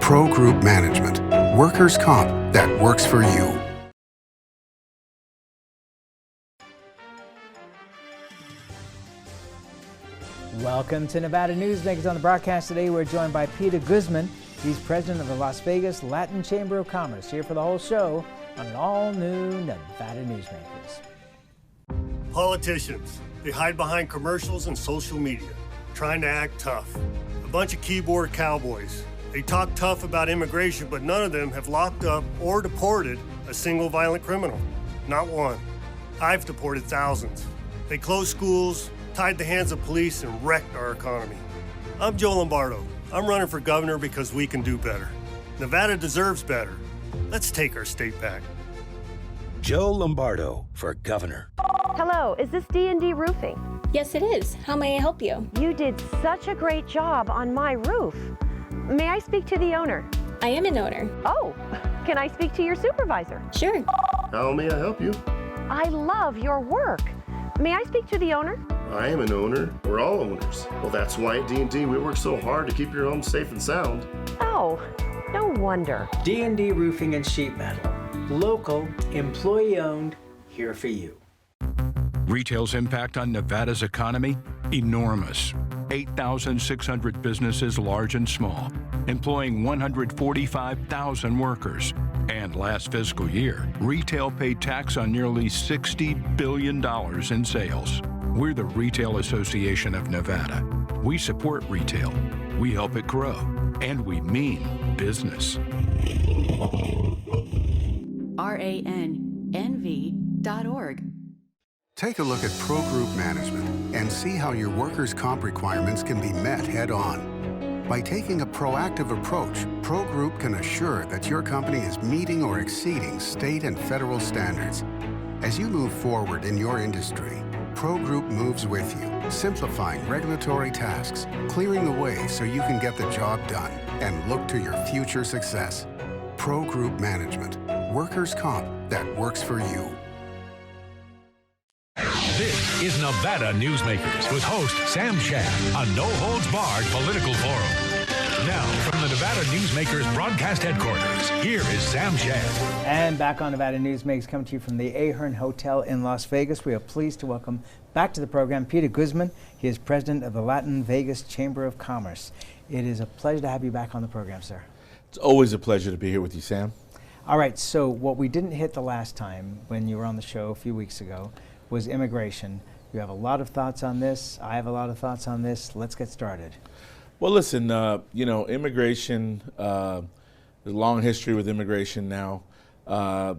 Pro Group Management, workers' comp that works for you. Welcome to Nevada Newsmakers. On the broadcast today, we're joined by Peter Guzman. He's president of the Las Vegas Latin Chamber of Commerce, here for the whole show on an all-new Nevada Newsmakers. Politicians, they hide behind commercials and social media, trying to act tough. A bunch of keyboard cowboys. They talk tough about immigration, but none of them have locked up or deported a single violent criminal. Not one. I've deported thousands. They closed schools, tied the hands of police, and wrecked our economy. I'm Joe Lombardo. I'm running for governor because we can do better. Nevada deserves better. Let's take our state back. Joe Lombardo for governor. Hello, is this D&D Roofing? Yes, it is. How may I help you? You did such a great job on my roof. May I speak to the owner? I am an owner. Oh, can I speak to your supervisor? Sure. How may I help you? I love your work. May I speak to the owner? I am an owner. We're all owners. Well, that's why at D&D we work so hard to keep your home safe and sound. Oh, no wonder. D&D Roofing and Sheet Metal. Local, employee-owned, here for you. Retail's impact on Nevada's economy? Enormous. 8,600 businesses, large and small, employing 145,000 workers. And last fiscal year, retail paid tax on nearly $60 billion in sales. We're the Retail Association of Nevada. We support retail, we help it grow, and we mean business. RANNV.org. Take a look at Pro Group Management and see how your workers' comp requirements can be met head-on. By taking a proactive approach, Pro Group can assure that your company is meeting or exceeding state and federal standards. As you move forward in your industry, Pro Group moves with you, simplifying regulatory tasks, clearing the way so you can get the job done and look to your future success. Pro Group Management, workers' comp that works for you. This is Nevada Newsmakers with host Sam Shad, a no-holds-barred political forum. Now, from the Nevada Newsmakers broadcast headquarters, here is Sam Shad. And back on Nevada Newsmakers, coming to you from the Ahern Hotel in Las Vegas. We are pleased to welcome back to the program Peter Guzman. He is president of the Latin Vegas Chamber of Commerce. It is a pleasure to have you back on the program, sir. It's always a pleasure to be here with you, Sam. All right, so what we didn't hit the last time when you were on the show a few weeks ago was immigration. You have a lot of thoughts on this. I have a lot of thoughts on this. Let's get started. Well, listen, immigration, there's a long history with immigration now. I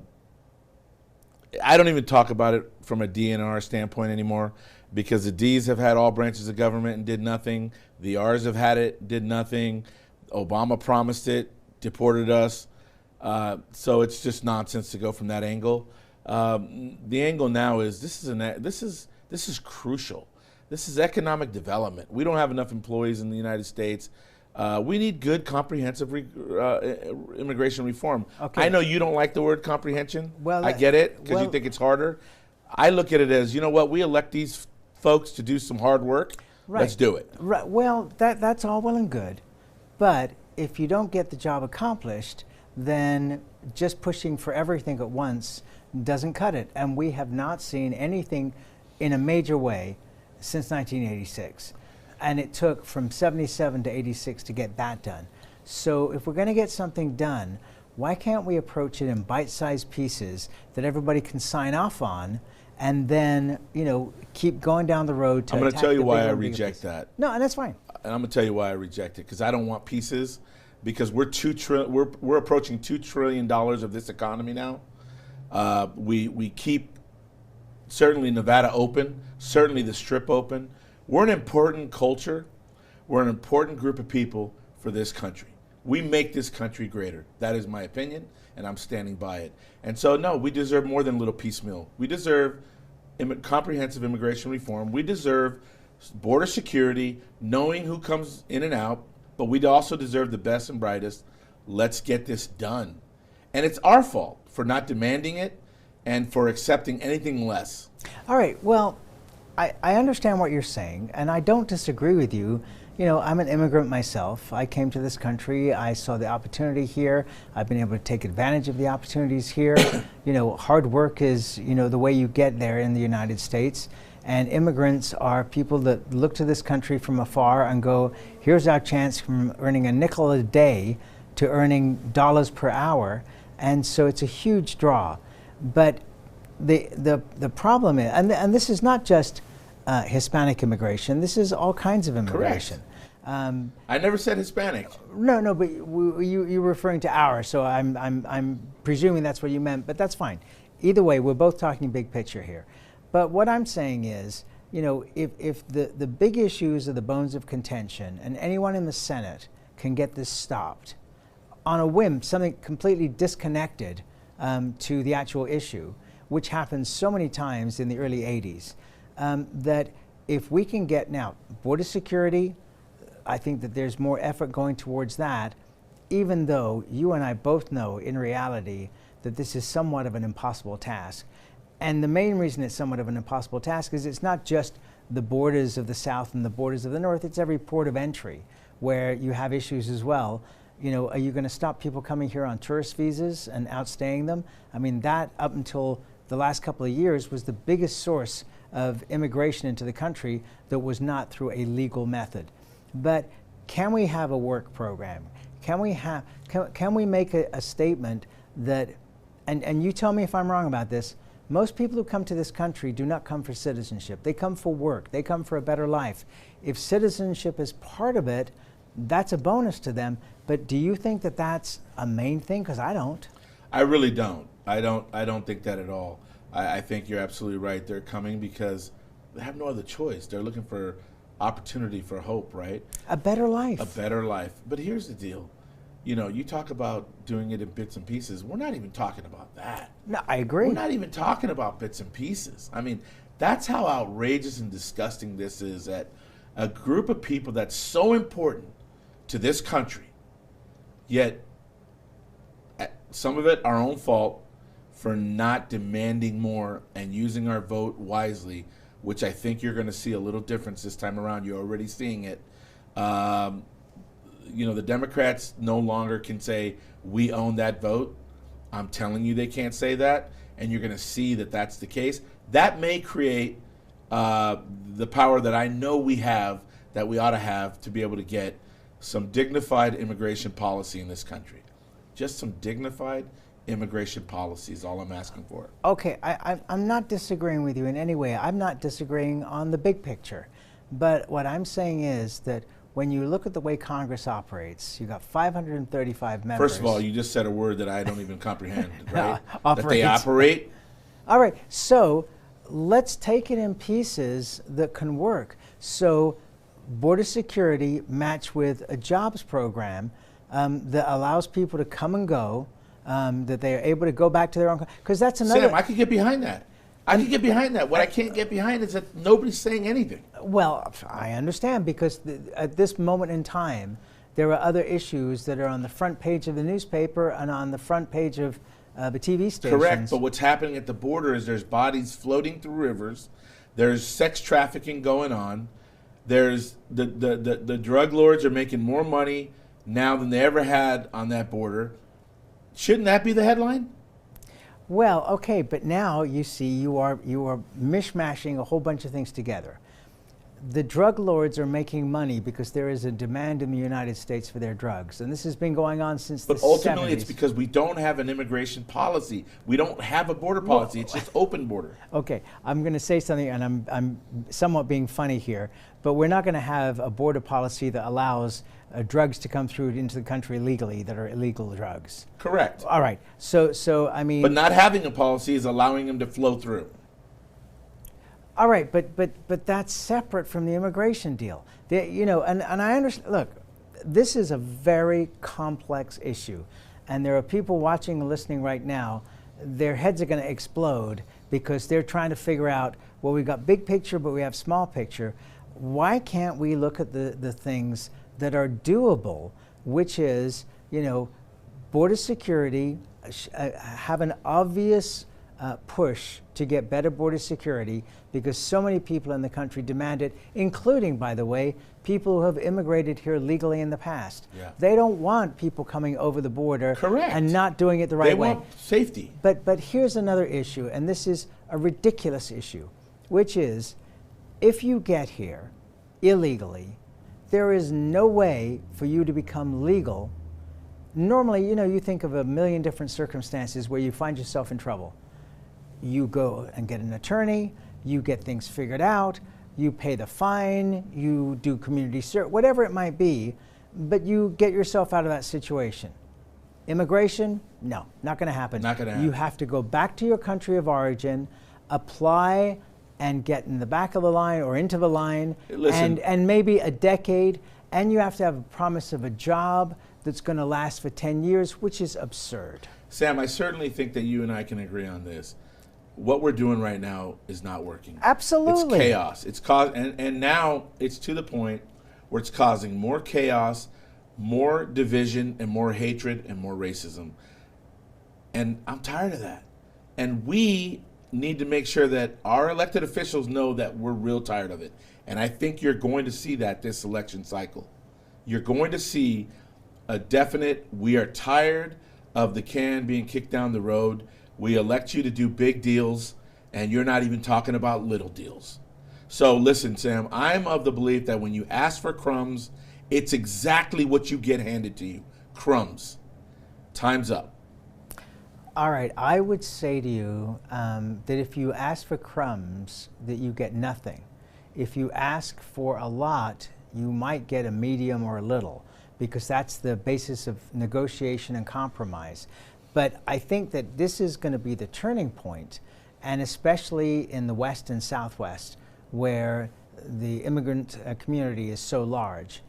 don't even talk about it from a DNR standpoint anymore because the Ds have had all branches of government and did nothing. The Rs have had it, did nothing. Obama promised it, deported us. So it's just nonsense to go from that angle. The angle now is this is crucial. This is economic development. We don't have enough employees in the United States. We need good, comprehensive immigration reform. Okay. I know you don't like the word comprehension. Well, I get it because you think it's harder. I look at it as, you know what, we elect these folks to do some hard work. Right. Let's do it. Right. Well, that's all well and good. But if you don't get the job accomplished, then just pushing for everything at once doesn't cut it. And we have not seen anything in a major way since 1986. And it took from 77 to 86 to get that done. So if we're going to get something done, why can't we approach it in bite-sized pieces that everybody can sign off on and then, keep going down the road to I'm going to tell you why I reject that. No, and that's fine. And I'm going to tell you why I reject it, because I don't want pieces, because we're approaching $2 trillion of this economy now. We keep certainly Nevada open, certainly the Strip open. We're an important culture. We're an important group of people for this country. We make this country greater. That is my opinion, and I'm standing by it. And so, no, we deserve more than a little piecemeal. We deserve comprehensive immigration reform. We deserve border security, knowing who comes in and out, but we also deserve the best and brightest. Let's get this done. And it's our fault for not demanding it and for accepting anything less. All right, well, I understand what you're saying, and I don't disagree with you you know, I'm an immigrant myself. I came to this country. I saw the opportunity here. I've been able to take advantage of the opportunities here. You know, hard work is, you know, the way you get there in the United States. And immigrants are people that look to this country from afar and go, here's our chance from earning a nickel a day to earning dollars per hour. And so it's a huge draw. But the problem is, and this is not just Hispanic immigration, this is all kinds of immigration. I never said Hispanic. No, but you're referring to ours, so I'm presuming that's what you meant, but that's fine. Either way, we're both talking big picture here. But what I'm saying is, you know, if the big issues are the bones of contention, and anyone in the Senate can get this stopped on a whim, something completely disconnected to the actual issue, which happened so many times in the early 80s, that if we can get now border security, I think that there's more effort going towards that, even though you and I both know in reality that this is somewhat of an impossible task. And the main reason it's somewhat of an impossible task is it's not just the borders of the South and the borders of the North, it's every port of entry where you have issues as well. You know, are you going to stop people coming here on tourist visas and outstaying them? I mean, that up until the last couple of years was the biggest source of immigration into the country that was not through a legal method. But can we have a work program? Can we make a statement that, and you tell me if I'm wrong about this, most people who come to this country do not come for citizenship. They come for work. They come for a better life. If citizenship is part of it, that's a bonus to them. But do you think that that's a main thing? Because I don't. I really don't. I don't think that at all. I think you're absolutely right. They're coming because they have no other choice. They're looking for opportunity, for hope, right? A better life. A better life. But here's the deal. You know, you talk about doing it in bits and pieces. We're not even talking about that. No, I agree. We're not even talking about bits and pieces. I mean, that's how outrageous and disgusting this is, that a group of people that's so important to this country, yet some of it our own fault for not demanding more and using our vote wisely, which I think you're going to see a little difference this time around. You're already seeing it. You know, the Democrats no longer can say, we own that vote. I'm telling you they can't say that, and you're going to see that that's the case. That may create the power that I know we have, that we ought to have, to be able to get some dignified immigration policy in this country. Just some dignified immigration policy is all I'm asking for. Okay, I'm not disagreeing with you in any way. I'm not disagreeing on the big picture. But what I'm saying is that when you look at the way Congress operates, you've got 535 members. First of all, you just said a word that I don't even comprehend, right? That they operate? All right, so let's take it in pieces that can work. So border security matched with a jobs program that allows people to come and go, that they are able to go back to their own, because that's another. Sam, I could get behind that. I can get behind that. What I can't get behind is that nobody's saying anything. Well, I understand, because at this moment in time, there are other issues that are on the front page of the newspaper and on the front page of the TV stations. Correct, but what's happening at the border is there's bodies floating through rivers. There's sex trafficking going on. There's the drug lords are making more money now than they ever had on that border. Shouldn't that be the headline? Well, okay, but now you see you are mishmashing a whole bunch of things together. The drug lords are making money because there is a demand in the United States for their drugs, and this has been going on since the 70s. But ultimately, it's because we don't have an immigration policy. We don't have a border policy. Well, it's just open border. Okay, I'm going to say something, and I'm somewhat being funny here, but we're not going to have a border policy that allows drugs to come through into the country legally that are illegal drugs. Correct. All right. So I mean. But not having a policy is allowing them to flow through. All right, but that's separate from the immigration deal. You know, and I understand. Look, this is a very complex issue, and there are people watching and listening right now. Their heads are going to explode because they're trying to figure out, well, we've got big picture, but we have small picture. Why can't we look at the things that are doable, which is, you know, border security, have an obvious push to get better border security because so many people in the country demand it, including, by the way, people who have immigrated here legally in the past. Yeah. They don't want people coming over the border Correct. and not doing it the right way. They want safety. But here's another issue, and this is a ridiculous issue, which is if you get here illegally, there is no way for you to become legal. Normally, you think of a million different circumstances where you find yourself in trouble. You go and get an attorney, you get things figured out, you pay the fine, you do community service, whatever it might be, but you get yourself out of that situation. Immigration? No, not going to happen. Not going to happen. You have to go back to your country of origin, apply, and get in the back of the line or into the line, and maybe a decade, and you have to have a promise of a job that's going to last for 10 years, which is absurd. Sam, I certainly think that you and I can agree on this. What we're doing right now is not working. Absolutely. It's chaos. It's and now it's to the point where it's causing more chaos, more division, and more hatred and more racism. And I'm tired of that. And we need to make sure that our elected officials know that we're real tired of it. And I think you're going to see that this election cycle. You're going to see a definite, we are tired of the can being kicked down the road. We elect you to do big deals, and you're not even talking about little deals. So listen, Sam, I'm of the belief that when you ask for crumbs, it's exactly what you get handed to you. Crumbs. Time's up. All right, I would say to you that if you ask for crumbs, that you get nothing. If you ask for a lot, you might get a medium or a little, because that's the basis of negotiation and compromise. But I think that this is going to be the turning point, and especially in the West and Southwest, where the immigrant community is so large.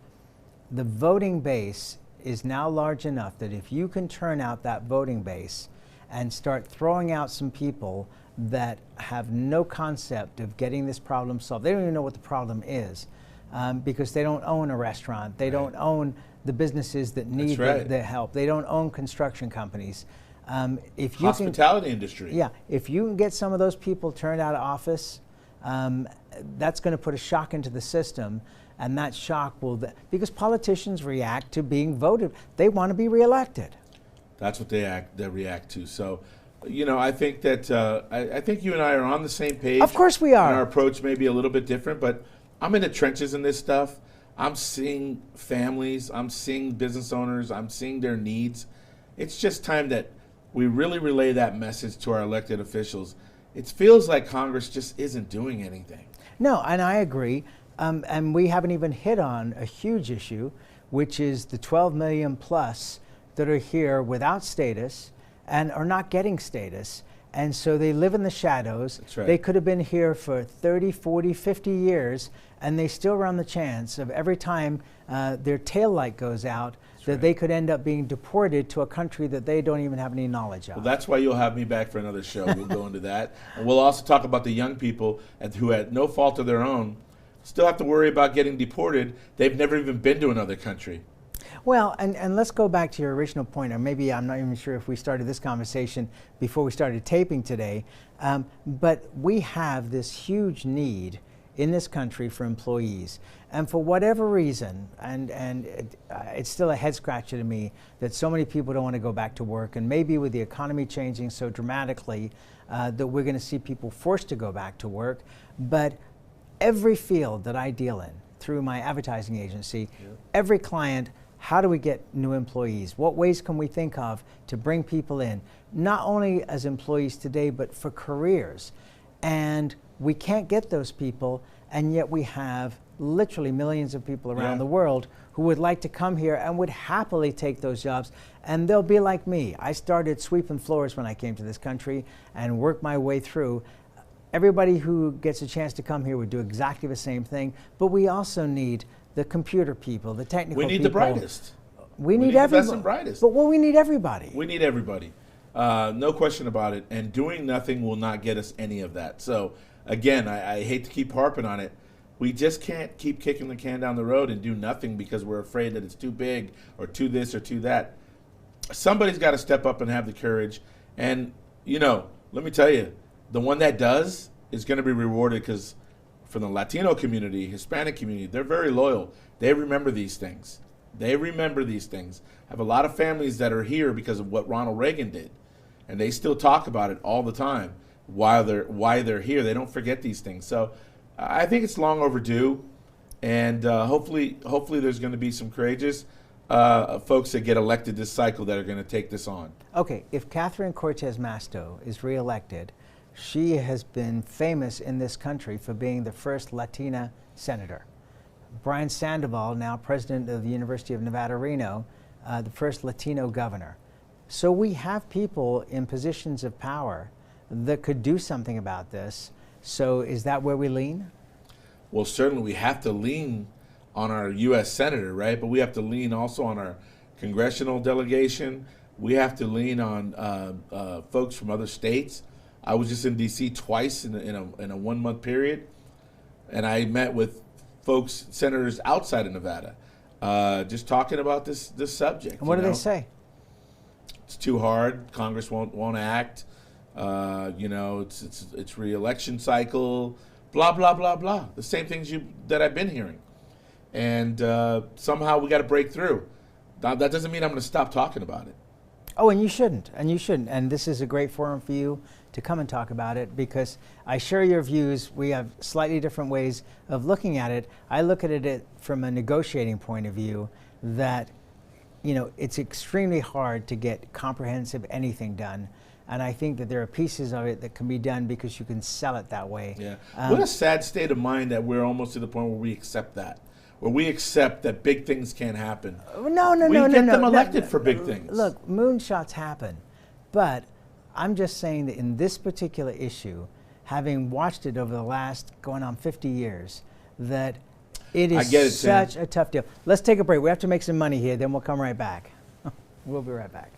The voting base is now large enough that if you can turn out that voting base and start throwing out some people that have no concept of getting this problem solved, they don't even know what the problem is, because they don't own a restaurant, they don't own the businesses that need the help. They don't own construction companies. If you Hospitality industry. Yeah, if you can get some of those people turned out of office, that's going to put a shock into the system, and that shock will, because politicians react to being voted. They want to be reelected. That's what they react to. So, I think that I think you and I are on the same page. Of course we are. And our approach may be a little bit different, but I'm in the trenches in this stuff. I'm seeing families, I'm seeing business owners, I'm seeing their needs. It's just time that we really relay that message to our elected officials. It feels like Congress just isn't doing anything. No, and I agree. And we haven't even hit on a huge issue, which is the 12 million plus that are here without status and are not getting status. And so they live in the shadows. That's right. They could have been here for 30, 40, 50 years, and they still run the chance of every time their tail light goes out, they could end up being deported to a country that they don't even have any knowledge of. Well, that's why you'll have me back for another show. We'll go into that. And we'll also talk about the young people who, at no fault of their own, still have to worry about getting deported. They've never even been to another country. Well, and let's go back to your original point, or maybe I'm not even sure if we started this conversation before we started taping today, but we have this huge need in this country for employees. And for whatever reason, and it's still a head scratcher to me that so many people don't want to go back to work, and maybe with the economy changing so dramatically that we're going to see people forced to go back to work. But every field that I deal in through my advertising agency, every client, how do we get new employees? What ways can we think of to bring people in, not only as employees today, but for careers? And we can't get those people, and yet we have literally millions of people around the world who would like to come here and would happily take those jobs. And they'll be like me. I started sweeping floors when I came to this country and worked my way through. Everybody who gets a chance to come here would do exactly the same thing, but we also need the computer people, the technical people. We need the brightest. We need the everybody. best and brightest. But we need everybody. We need everybody. No question about it. And doing nothing will not get us any of that. So, again, I hate to keep harping on it. We just can't keep kicking the can down the road and do nothing because we're afraid that it's too big or too this or too that. Somebody's got to step up and have the courage. And, let me tell you, the one that does is going to be rewarded, because for the Latino community, Hispanic community, they're very loyal. They remember these things. They remember these things. I have a lot of families that are here because of what Ronald Reagan did, and they still talk about it all the time. Why they're here, they don't forget these things. So I think it's long overdue, and hopefully there's going to be some courageous folks that get elected this cycle that are going to take this on. Okay, if Catherine Cortez Masto is reelected, she has been famous in this country for being the first Latina senator. Brian Sandoval, now president of the University of Nevada, Reno, the first Latino governor. So we have people in positions of power that could do something about this. So is that where we lean? Well, certainly we have to lean on our U.S. senator, right? But we have to lean also on our congressional delegation. We have to lean on folks from other states. I was just in D.C. twice in a 1 month period, and I met with folks, senators outside of Nevada, just talking about this subject. And what do they say? It's too hard. Congress won't act. It's re-election cycle. Blah blah blah blah. The same things that I've been hearing, and somehow we got to break through. That doesn't mean I'm going to stop talking about it. Oh, and you shouldn't. And this is a great forum for you to come and talk about it, because I share your views. We have slightly different ways of looking at it. I look at it from a negotiating point of view that, it's extremely hard to get comprehensive anything done. And I think that there are pieces of it that can be done because you can sell it that way. Yeah. What a sad state of mind that we're almost to the point where we accept that. Where we accept that big things can't happen. No. We get them elected for big things. Look, moonshots happen. But I'm just saying that in this particular issue, having watched it over the last going on 50 years, that it is such a tough deal. Let's take a break. We have to make some money here, then we'll come right back. We'll be right back.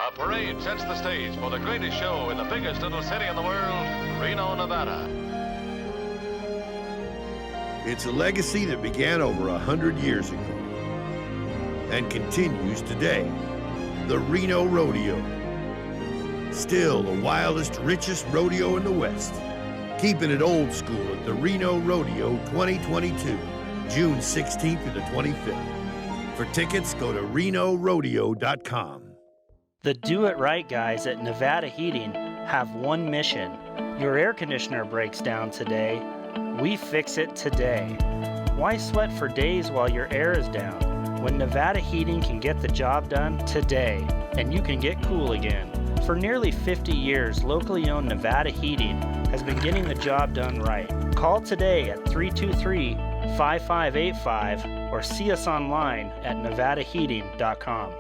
A parade sets the stage for the greatest show in the biggest little city in the world, Reno, Nevada. It's a legacy that began over 100 years ago and continues today. The Reno Rodeo. Still the wildest, richest rodeo in the West. Keeping it old school at the Reno Rodeo 2022, June 16th to the 25th. For tickets, go to renorodeo.com. The Do It Right guys at Nevada Heating have one mission. Your air conditioner breaks down today. We fix it today. Why sweat for days while your air is down, when Nevada Heating can get the job done today, and you can get cool again? For nearly 50 years, locally owned Nevada Heating has been getting the job done right. Call today at 323-5585 or see us online at nevadaheating.com.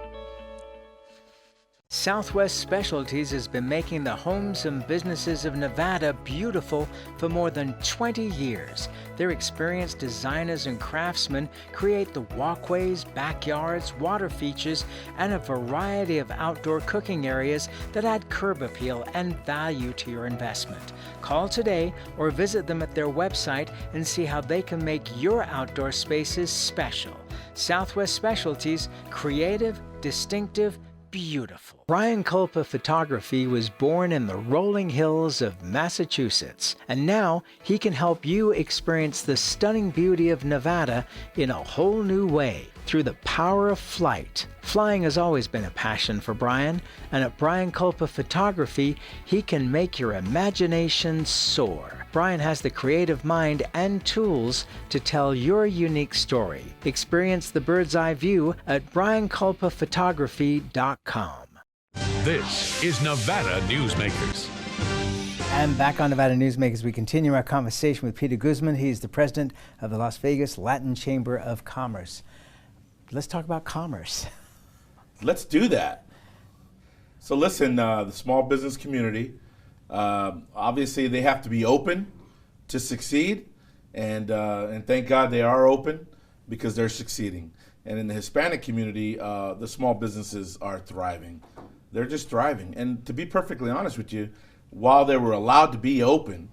Southwest Specialties has been making the homes and businesses of Nevada beautiful for more than 20 years. Their experienced designers and craftsmen create the walkways, backyards, water features, and a variety of outdoor cooking areas that add curb appeal and value to your investment. Call today or visit them at their website and see how they can make your outdoor spaces special. Southwest Specialties, creative, distinctive, beautiful. Brian Culpa Photography was born in the rolling hills of Massachusetts, and now he can help you experience the stunning beauty of Nevada in a whole new way through the power of flight. Flying has always been a passion for Brian, and at Brian Culpa Photography, he can make your imagination soar. Brian has the creative mind and tools to tell your unique story. Experience the bird's eye view at brianculpaphotography.com. This is Nevada Newsmakers. And back on Nevada Newsmakers, we continue our conversation with Peter Guzman. He's the president of the Las Vegas Latin Chamber of Commerce. Let's talk about commerce. Let's do that. So listen, the small business community, obviously they have to be open to succeed, and thank God they are open because they're succeeding. And in the Hispanic community, the small businesses are thriving. They're just thriving. And to be perfectly honest with you, while they were allowed to be open,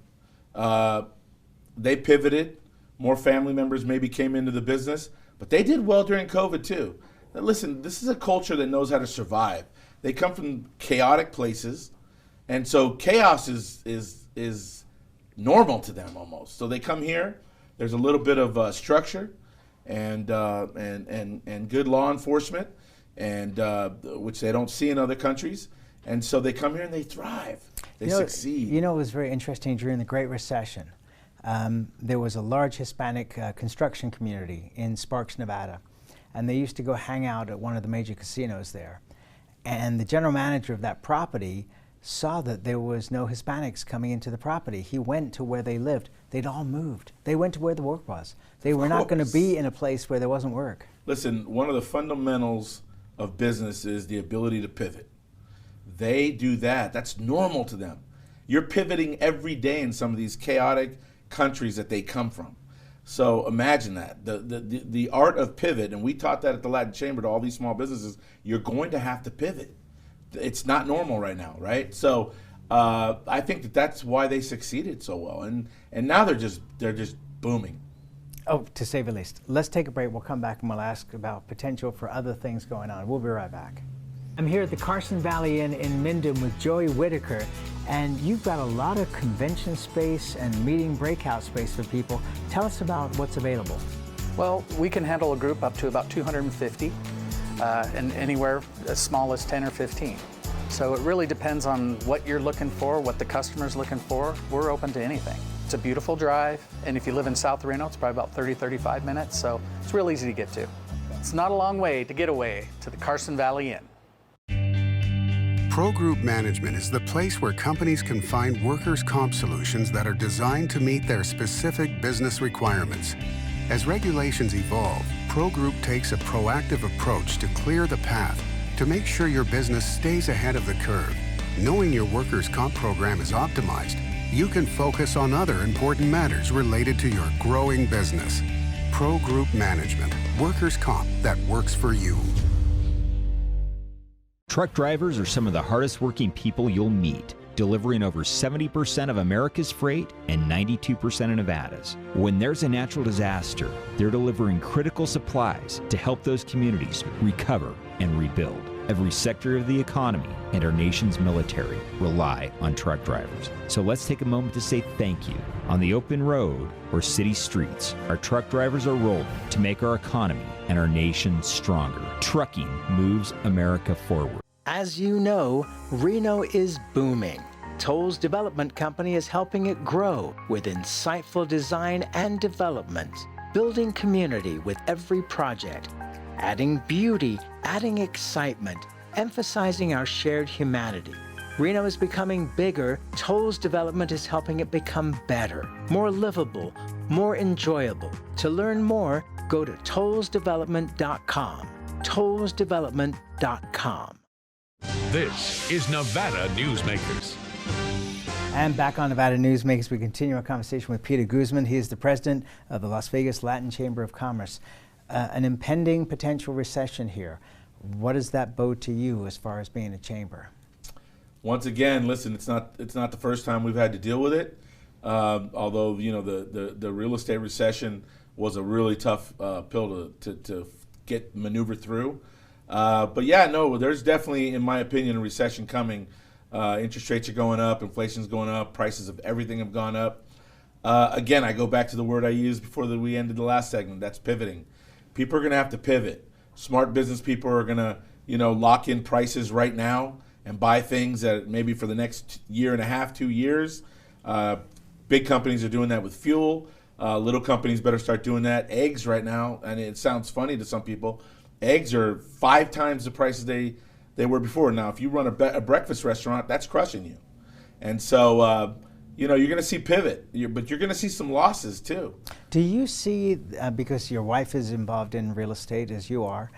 they pivoted. More family members maybe came into the business, but they did well during COVID too. Now listen, this is a culture that knows how to survive. They come from chaotic places, And so chaos is normal to them almost. So they come here. There's a little bit of structure and good law enforcement, and which they don't see in other countries. And so they come here and they thrive. They succeed. You know, it was very interesting during the Great Recession. There was a large Hispanic construction community in Sparks, Nevada, and they used to go hang out at one of the major casinos there. And the general manager of that property saw that there was no Hispanics coming into the property. He went to where they lived. They'd all moved. They went to where the work was. They were not going to be in a place where there wasn't work. Listen, one of the fundamentals of business is the ability to pivot. They do that. That's normal to them. You're pivoting every day in some of these chaotic countries that they come from. So imagine that. The art of pivot, and we taught that at the Latin Chamber to all these small businesses, you're going to have to pivot. It's not normal right now, right? So I think that's why they succeeded so well, and now they're just booming. Oh, to say the least. Let's take a break. We'll come back and we'll ask about potential for other things going on. We'll be right back. I'm here at the Carson Valley Inn in Minden with Joey Whitaker, and you've got a lot of convention space and meeting breakout space for people. Tell us about what's available. Well, we can handle a group up to about 250, and anywhere as small as 10 or 15. So it really depends on what you're looking for, what the customer's looking for. We're open to anything. It's a beautiful drive, and if you live in South Reno, it's probably about 30-35 minutes, so it's real easy to get to. It's not a long way to get away to the Carson Valley Inn. Pro Group Management is the place where companies can find workers' comp solutions that are designed to meet their specific business requirements. As regulations evolve, Pro Group takes a proactive approach to clear the path to make sure your business stays ahead of the curve. Knowing your workers' comp program is optimized, you can focus on other important matters related to your growing business. Pro Group Management, workers' comp that works for you. Truck drivers are some of the hardest working people you'll meet, delivering over 70% of America's freight and 92% of Nevada's. When there's a natural disaster, they're delivering critical supplies to help those communities recover and rebuild. Every sector of the economy and our nation's military rely on truck drivers. So let's take a moment to say thank you. On the open road or city streets, our truck drivers are rolling to make our economy and our nation stronger. Trucking moves America forward. As you know, Reno is booming. Toll's Development Company is helping it grow with insightful design and development, building community with every project, adding beauty, adding excitement, emphasizing our shared humanity. Reno is becoming bigger. Toll's Development is helping it become better, more livable, more enjoyable. To learn more, go to tollsdevelopment.com. tollsdevelopment.com. This is Nevada Newsmakers. And back on Nevada Newsmakers, we continue our conversation with Peter Guzman. He is the president of the Las Vegas Latin Chamber of Commerce. An impending potential recession here. What does that bode to you as far as being a chamber? Once again, listen, it's not the first time we've had to deal with it. Although the real estate recession was a really tough pill to get maneuvered through. But yeah, no, there's definitely, in my opinion, a recession coming. Interest rates are going up, inflation's going up, prices of everything have gone up. Again, I go back to the word I used before we ended the last segment. That's pivoting. People are going to have to pivot. Smart business people are going to, lock in prices right now and buy things that maybe for the next year and a half, 2 years. Big companies are doing that with fuel. Little companies better start doing that. Eggs right now, and it sounds funny to some people, eggs are 5 times the prices they were before. Now, if you run a breakfast restaurant, that's crushing you. And so, you're going to see pivot, but you're going to see some losses too. Do you see, because your wife is involved in real estate as you are,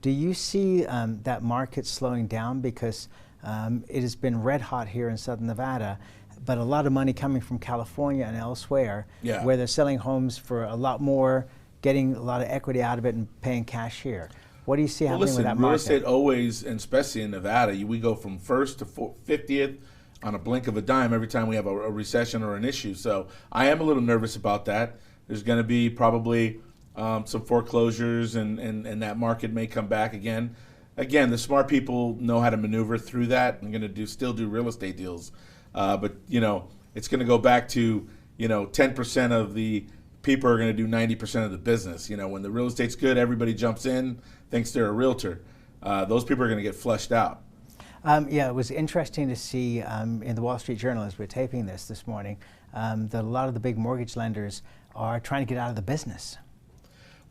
do you see that market slowing down? Because it has been red hot here in Southern Nevada, but a lot of money coming from California and elsewhere, where they're selling homes for a lot more, getting a lot of equity out of it and paying cash here. What do you see happening with that market? Real estate always, and especially in Nevada, we go from first to 50th on a blink of a dime every time we have a recession or an issue. So I am a little nervous about that. There's going to be probably some foreclosures, and that market may come back again. again, the smart people know how to maneuver through that and going to still do real estate deals. But, it's going to go back to, 10% of the people are going to do 90% of the business. When the real estate's good, everybody jumps in, thinks they're a realtor. Those people are going to get flushed out. It was interesting to see in the Wall Street Journal as we're taping this morning that a lot of the big mortgage lenders are trying to get out of the business.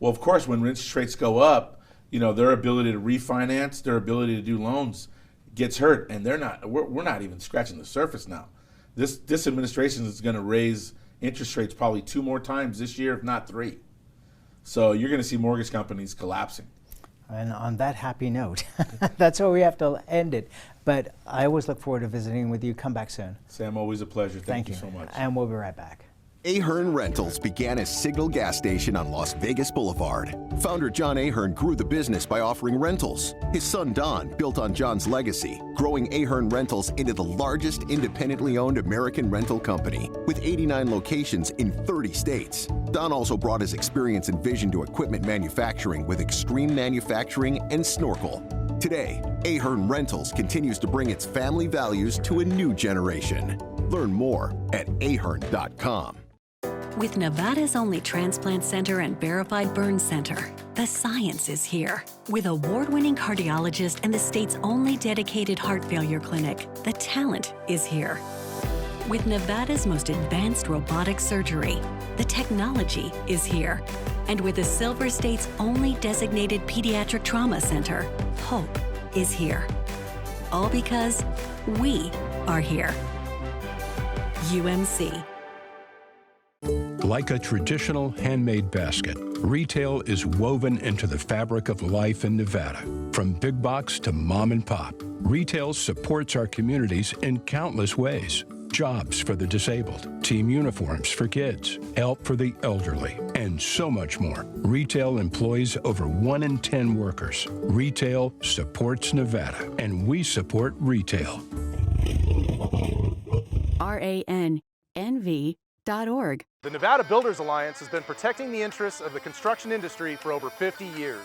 Well, of course, when interest rates go up, their ability to refinance, their ability to do loans gets hurt, and we're not even scratching the surface now. This administration is going to raise interest rates probably 2 more times this year, if not 3. So you're going to see mortgage companies collapsing. And on that happy note, that's where we have to end it. But I always look forward to visiting with you. Come back soon. Sam, always a pleasure. Thank you so much. And we'll be right back. Ahern Rentals began as Signal Gas Station on Las Vegas Boulevard. Founder John Ahern grew the business by offering rentals. His son Don built on John's legacy, growing Ahern Rentals into the largest independently owned American rental company, with 89 locations in 30 states. Don also brought his experience and vision to equipment manufacturing with Extreme Manufacturing and Snorkel. Today, Ahern Rentals continues to bring its family values to a new generation. Learn more at ahern.com. With Nevada's only transplant center and verified burn center, the science is here. With award-winning cardiologist and the state's only dedicated heart failure clinic, the talent is here. With Nevada's most advanced robotic surgery, the technology is here. And with the Silver State's only designated pediatric trauma center, hope is here. All because we are here. UMC. Like a traditional handmade basket, retail is woven into the fabric of life in Nevada. From big box to mom and pop, retail supports our communities in countless ways. Jobs for the disabled, team uniforms for kids, help for the elderly, and so much more. Retail employs over 1 in 10 workers. Retail supports Nevada, and we support retail. RANNV.org. The Nevada Builders Alliance has been protecting the interests of the construction industry for over 50 years.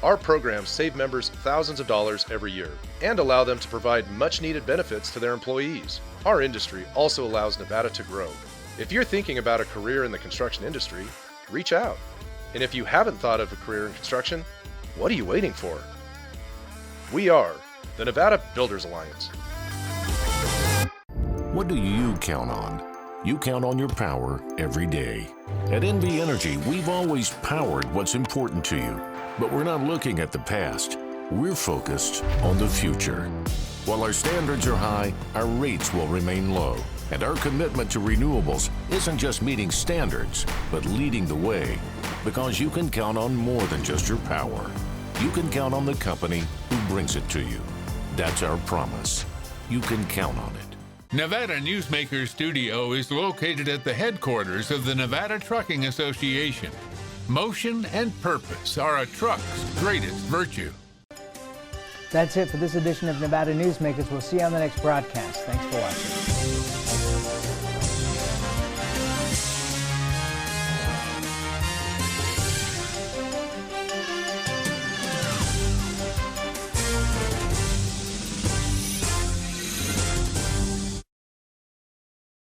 Our programs save members thousands of dollars every year and allow them to provide much-needed benefits to their employees. Our industry also allows Nevada to grow. If you're thinking about a career in the construction industry, reach out. And if you haven't thought of a career in construction, what are you waiting for? We are the Nevada Builders Alliance. What do you count on? You count on your power every day. At NV Energy, we've always powered what's important to you. But we're not looking at the past. We're focused on the future. While our standards are high, our rates will remain low. And our commitment to renewables isn't just meeting standards, but leading the way. Because you can count on more than just your power. You can count on the company who brings it to you. That's our promise. You can count on it. Nevada Newsmakers Studio is located at the headquarters of the Nevada Trucking Association. Motion and purpose are a truck's greatest virtue. That's it for this edition of Nevada Newsmakers. We'll see you on the next broadcast. Thanks for watching.